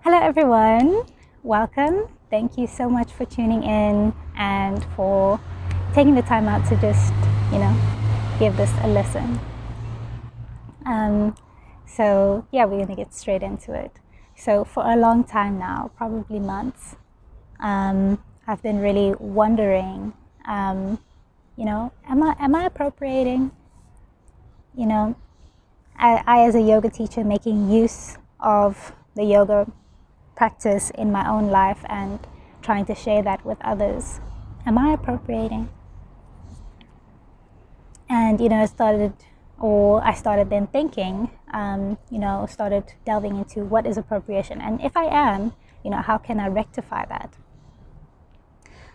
Hello everyone, welcome. Thank you so much for tuning in and for taking the time out to just, give this a listen. We're going to get straight into it. So for a long time now, probably months, I've been really wondering, am I appropriating? I as a yoga teacher making use of the yoga practice in my own life and trying to share that with others. Am I appropriating? And I started then thinking, started delving into what is appropriation, and if I am, how can I rectify that?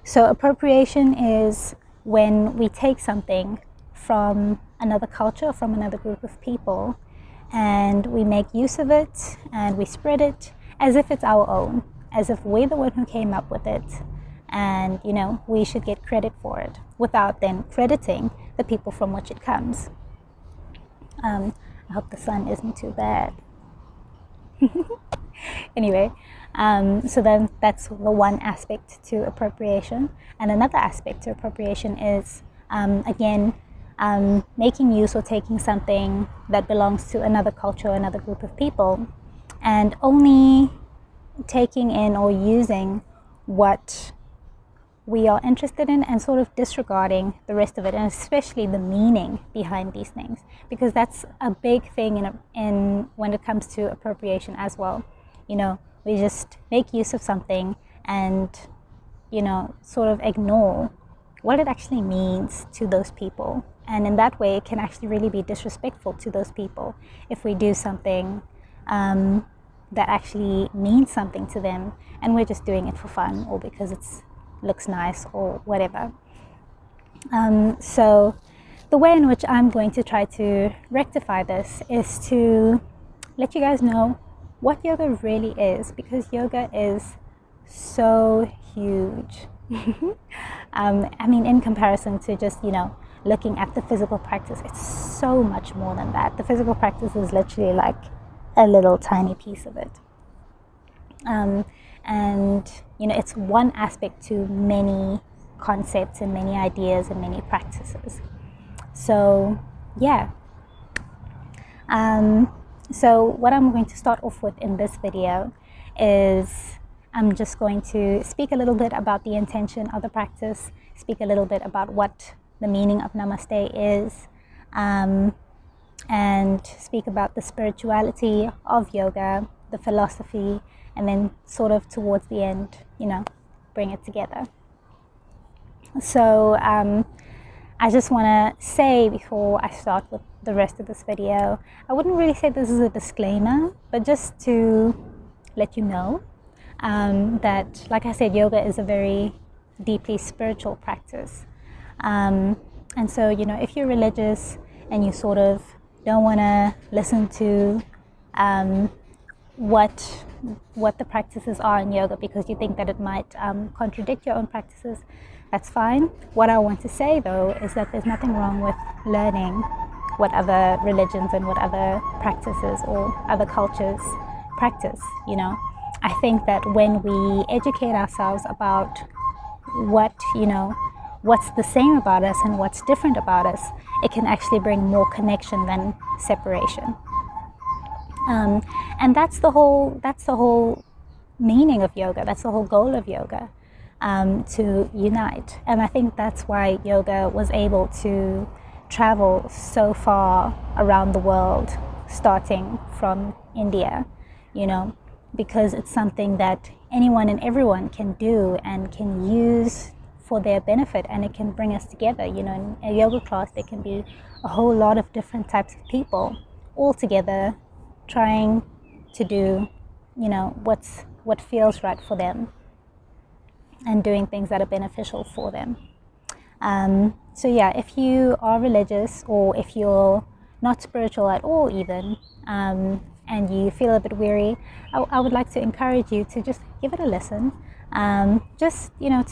So appropriation is when we take something from another culture, from another group of people, and we make use of it and we spread it as if it's our own, as if we're the one who came up with it, and we should get credit for it without then crediting the people from which it comes. I hope the sun isn't too bad. Anyway, so then that's the one aspect to appropriation. And another aspect to appropriation is, making use or taking something that belongs to another culture, another group of people, and only taking in or using what we are interested in and sort of disregarding the rest of it, and especially the meaning behind these things, because that's a big thing in when it comes to appropriation as well. We just make use of something and sort of ignore what it actually means to those people, and in that way it can actually really be disrespectful to those people if we do something that actually means something to them and we're just doing it for fun or because it looks nice or whatever. So the way in which I'm going to try to rectify this is to let you guys know what yoga really is, because yoga is so huge. In comparison to just looking at the physical practice, it's so much more than that. The physical practice is literally like a little tiny piece of it, and it's one aspect to many concepts and many ideas and many practices. So so what I'm going to start off with in this video is I'm just going to speak a little bit about the intention of the practice, speak a little bit about what the meaning of Namaste is, and speak about the spirituality of yoga, the philosophy, and then sort of towards the end, bring it together. So I just want to say before I start with the rest of this video, I wouldn't really say this is a disclaimer, but just to let you know that, like I said, yoga is a very deeply spiritual practice. And so, if you're religious and you sort of don't want to listen to what the practices are in yoga because you think that it might contradict your own practices, that's fine. What I want to say though is that there's nothing wrong with learning what other religions and what other practices or other cultures practice. I think that when we educate ourselves about what's the same about us and what's different about us, it can actually bring more connection than separation. And that's the whole meaning of yoga. That's the whole goal of yoga, to unite. And I think that's why yoga was able to travel so far around the world, starting from India, because it's something that anyone and everyone can do and can use for their benefit, and it can bring us together. In a yoga class there can be a whole lot of different types of people all together trying to do what feels right for them and doing things that are beneficial for them. If you are religious, or if you're not spiritual at all even, and you feel a bit weary, I would like to encourage you to just give it a listen, to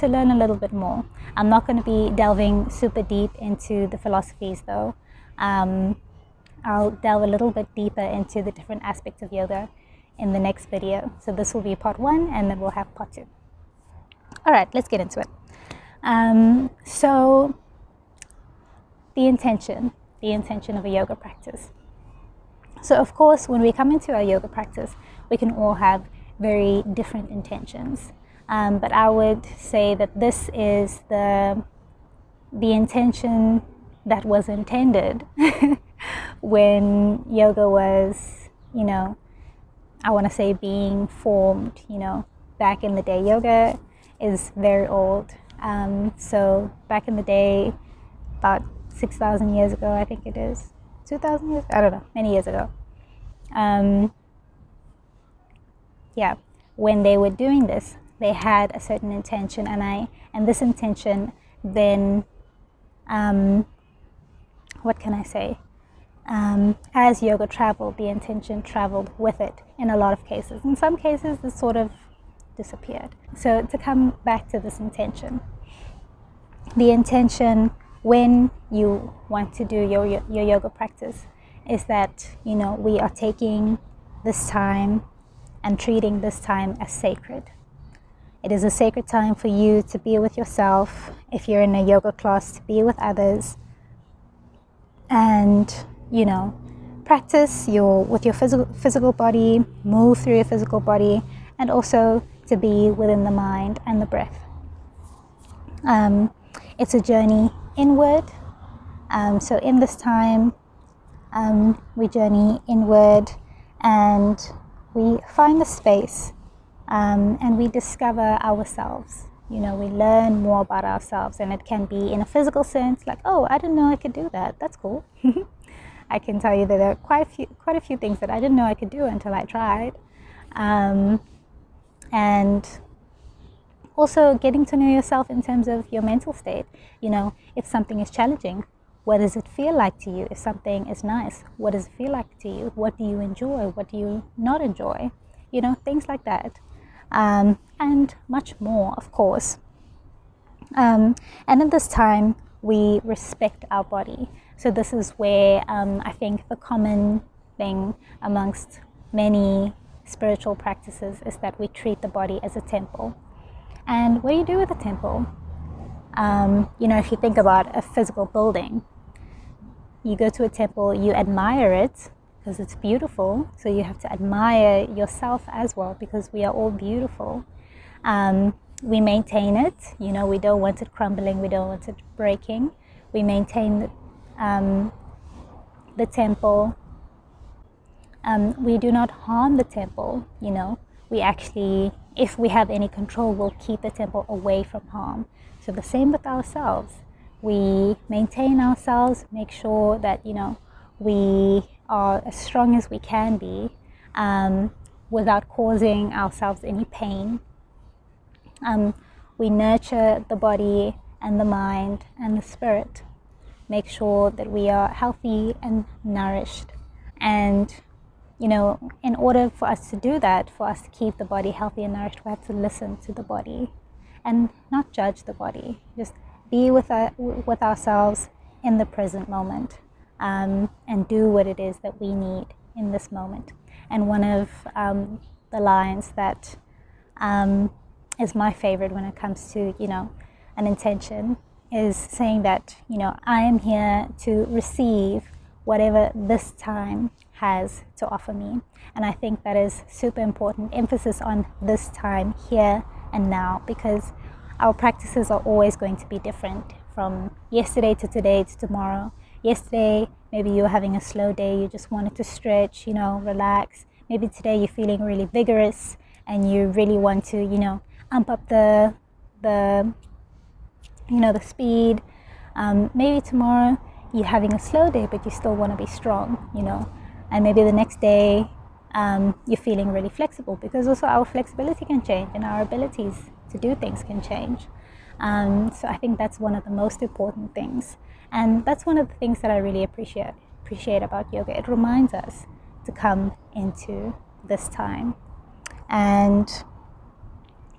learn a little bit more. I'm not going to be delving super deep into the philosophies though. I'll delve a little bit deeper into the different aspects of yoga in the next video. So this will be part 1, and then we'll have part 2. All right, let's get into it. So the intention of a yoga practice. So of course, when we come into our yoga practice, we can all have very different intentions. But I would say that this is the intention that was intended when yoga was, I want to say being formed, back in the day. Yoga is very old. So back in the day, about 6,000 years ago, I think it is. 2,000 years? I don't know, many years ago. When they were doing this, they had a certain intention, and this intention then, what can I say? As yoga traveled, the intention traveled with it in a lot of cases. In some cases, it sort of disappeared. So to come back to this intention, the intention when you want to do your yoga practice is that, we are taking this time and treating this time as sacred. It is a sacred time for you to be with yourself. If you're in a yoga class, to be with others, and practice with your physical body, move through your physical body, and also to be within the mind and the breath. It's a journey inward. So in this time, we journey inward, and we find the space, and we discover ourselves. We learn more about ourselves, and it can be in a physical sense, like, oh, I didn't know I could do that. That's cool. I can tell you that there are quite a few things that I didn't know I could do until I tried. And also getting to know yourself in terms of your mental state. If something is challenging, what does it feel like to you? If something is nice, what does it feel like to you? What do you enjoy? What do you not enjoy? Things like that. And much more, of course. And at this time, we respect our body. So this is where I think the common thing amongst many spiritual practices is that we treat the body as a temple. And what do you do with a temple? If you think about a physical building, you go to a temple, you admire it because it's beautiful. So you have to admire yourself as well, because we are all beautiful. We maintain it. We don't want it crumbling. We don't want it breaking. We maintain the temple. We do not harm the temple. We actually, if we have any control, we'll keep the temple away from harm. So the same with ourselves. We maintain ourselves, make sure that, we are as strong as we can be, without causing ourselves any pain. We nurture the body and the mind and the spirit. Make sure that we are healthy and nourished. And, in order for us to do that, for us to keep the body healthy and nourished, we have to listen to the body and not judge the body. Just be with ourselves in the present moment, and do what it is that we need in this moment. And one of the lines that is my favorite when it comes to, an intention is saying that, I am here to receive whatever this time has to offer me. And I think that is super important, emphasis on this time, here and now, because our practices are always going to be different from yesterday to today to tomorrow. Yesterday, maybe you were having a slow day, you just wanted to stretch, relax. Maybe today you're feeling really vigorous and you really want to, amp up the speed. Maybe tomorrow you're having a slow day, but you still want to be strong, And maybe the next day you're feeling really flexible, because also our flexibility can change and our abilities to do things can change. So I think that's one of the most important things. And that's one of the things that I really appreciate about yoga. It reminds us to come into this time and,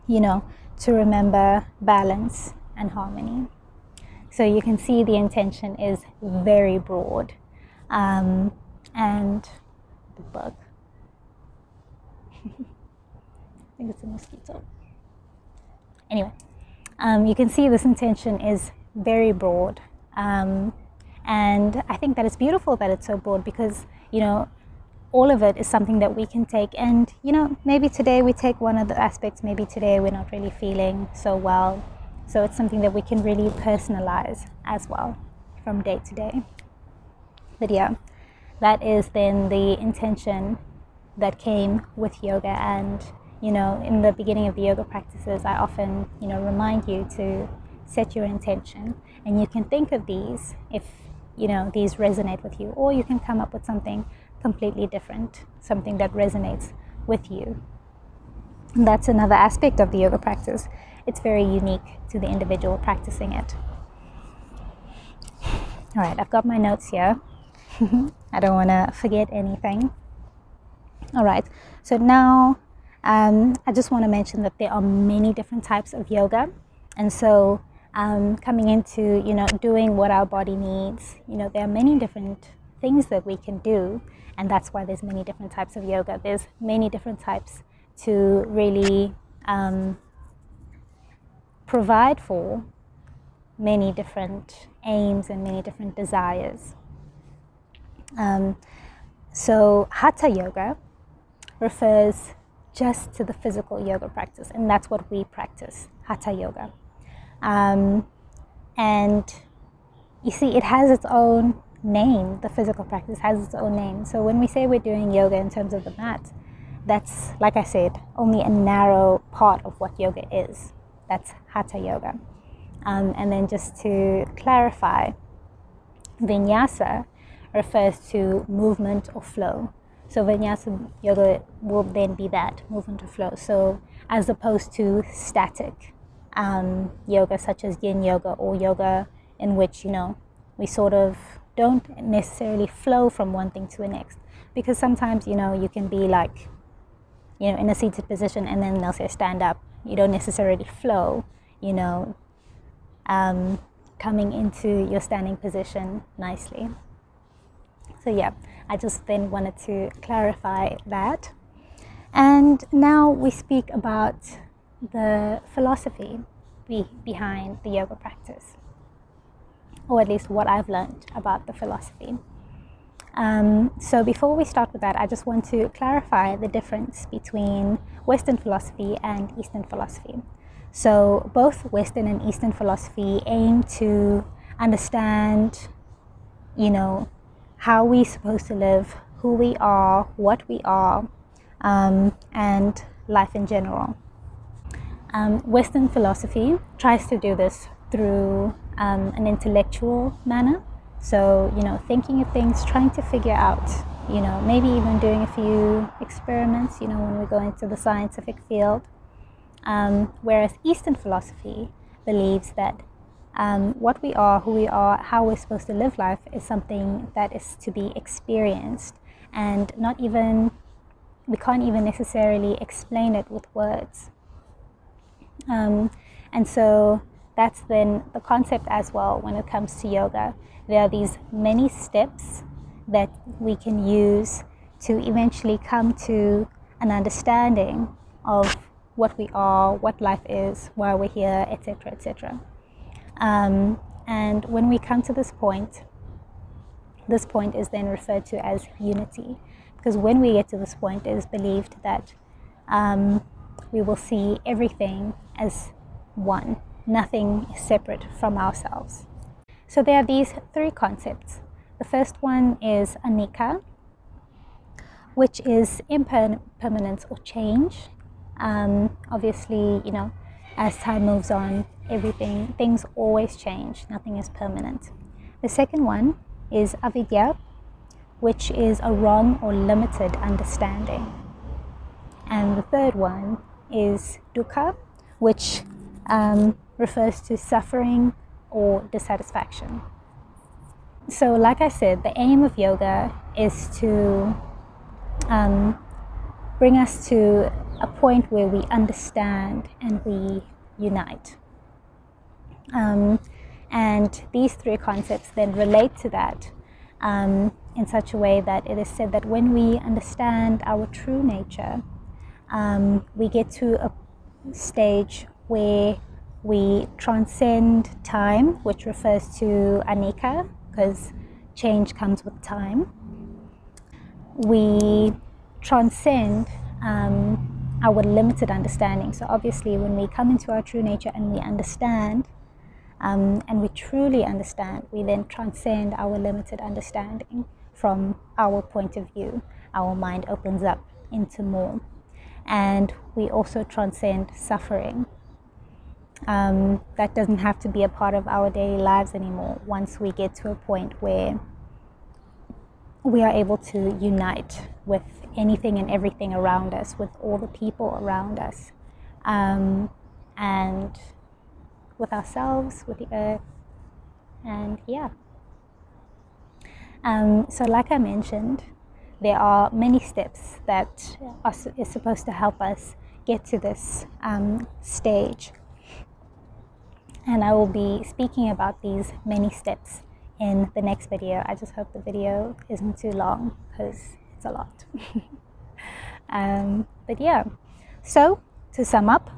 to remember balance and harmony. So you can see the intention is very broad. And the bug. I think it's a mosquito. Anyway, you can see this intention is very broad. And I think that it's beautiful that it's so broad because, all of it is something that we can take. And, maybe today we take one of the aspects, maybe today we're not really feeling so well. So it's something that we can really personalize as well from day to day. But yeah, that is then the intention that came with yoga. And in the beginning of the yoga practices, I often remind you to set your intention, and you can think of these if these resonate with you, or you can come up with something completely different, something that resonates with you. And that's another aspect of the yoga practice. It's very unique to the individual practicing it. All right, I've got my notes here. I don't want to forget anything. All right, so now I just want to mention that there are many different types of yoga. And so coming into, doing what our body needs, there are many different things that we can do. And that's why there's many different types of yoga. There's many different types to really provide for many different aims and many different desires. So Hatha yoga refers just to the physical yoga practice, and that's what we practice, Hatha yoga. And you see, it has its own name. The physical practice has its own name. So when we say we're doing yoga in terms of the mat, that's, like I said, only a narrow part of what yoga is. That's Hatha yoga. And then just to clarify, Vinyasa refers to movement or flow. So Vinyasa yoga will then be that, movement or flow. So as opposed to static yoga such as yin yoga, or yoga in which, we sort of don't necessarily flow from one thing to the next. Because sometimes, you can be like, in a seated position and then they'll say stand up. You don't necessarily flow, coming into your standing position nicely. So yeah, I just then wanted to clarify that. And now we speak about the philosophy behind the yoga practice, or at least what I've learned about the philosophy. So before we start with that, I just want to clarify the difference between Western philosophy and Eastern philosophy. So both Western and Eastern philosophy aim to understand, how we're supposed to live, who we are, what we are, and life in general. Western philosophy tries to do this through an intellectual manner. So, thinking of things, trying to figure out, maybe even doing a few experiments, when we go into the scientific field. Whereas Eastern philosophy believes that what we are, who we are, how we're supposed to live life is something that is to be experienced, and we can't even necessarily explain it with words. And so that's then the concept as well when it comes to yoga. There are these many steps that we can use to eventually come to an understanding of what we are, what life is, why we're here, etc., etc. And when we come to this point is then referred to as unity, because when we get to this point, it is believed that we will see everything as one. Nothing is separate from ourselves. So there are these three concepts. The first one is anicca, which is impermanence or change. Obviously, as time moves on, things always change. Nothing is permanent. The second one is avidya, which is a wrong or limited understanding. And the third one is dukkha, which refers to suffering or dissatisfaction. So like I said, the aim of yoga is to bring us to a point where we understand and we unite. And these three concepts then relate to that in such a way that it is said that when we understand our true nature, we get to a stage where we transcend time, which refers to anicca, because change comes with time. We transcend our limited understanding. So obviously when we come into our true nature and we understand, and we truly understand, we then transcend our limited understanding from our point of view. Our mind opens up into more. And we also transcend suffering. That doesn't have to be a part of our daily lives anymore once we get to a point where we are able to unite with anything and everything around us, with all the people around us, and with ourselves, with the earth, and yeah. So like I mentioned, there are many steps that is supposed to help us get to this stage. And I will be speaking about these many steps in the next video. I just hope the video isn't too long because it's a lot. But yeah, so to sum up,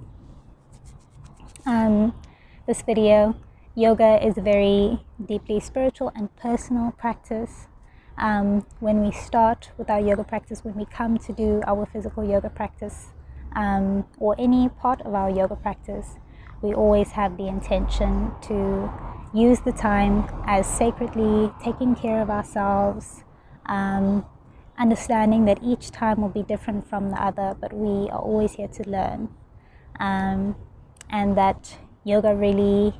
this video, yoga is a very deeply spiritual and personal practice. When we start with our yoga practice, when we come to do our physical yoga practice, or any part of our yoga practice, we always have the intention to use the time as sacredly taking care of ourselves, understanding that each time will be different from the other, but we are always here to learn, and that yoga really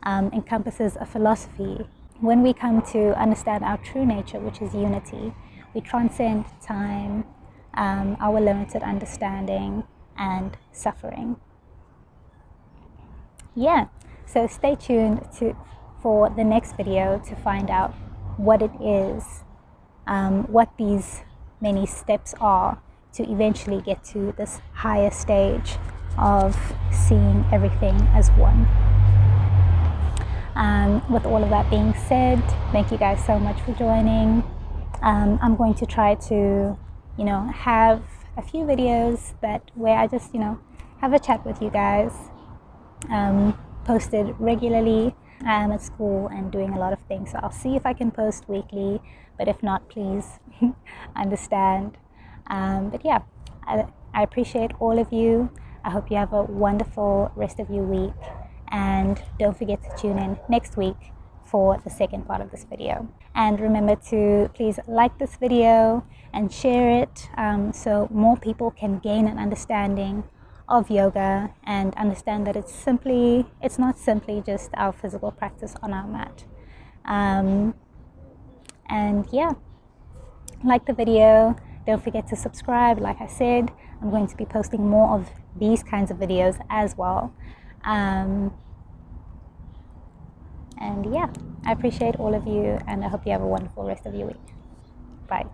encompasses a philosophy. When we come to understand our true nature, which is unity, we transcend time, our limited understanding, and suffering. Yeah, so stay tuned for the next video to find out what it is, what these many steps are to eventually get to this higher stage of seeing everything as one. With all of that being said, thank you guys so much for joining. I'm going to try to, have a few videos where I just, have a chat with you guys, posted regularly. I am at school and doing a lot of things, so I'll see if I can post weekly, but if not, please understand. But yeah, I appreciate all of you. I hope you have a wonderful rest of your week, and don't forget to tune in next week for the second part of this video. And remember to please like this video and share it, so more people can gain an understanding of yoga and understand that it's not simply just our physical practice on our mat. And yeah, like the video, don't forget to subscribe. Like I said, I'm going to be posting more of these kinds of videos as well. And yeah, I appreciate all of you, and I hope you have a wonderful rest of your week. Bye.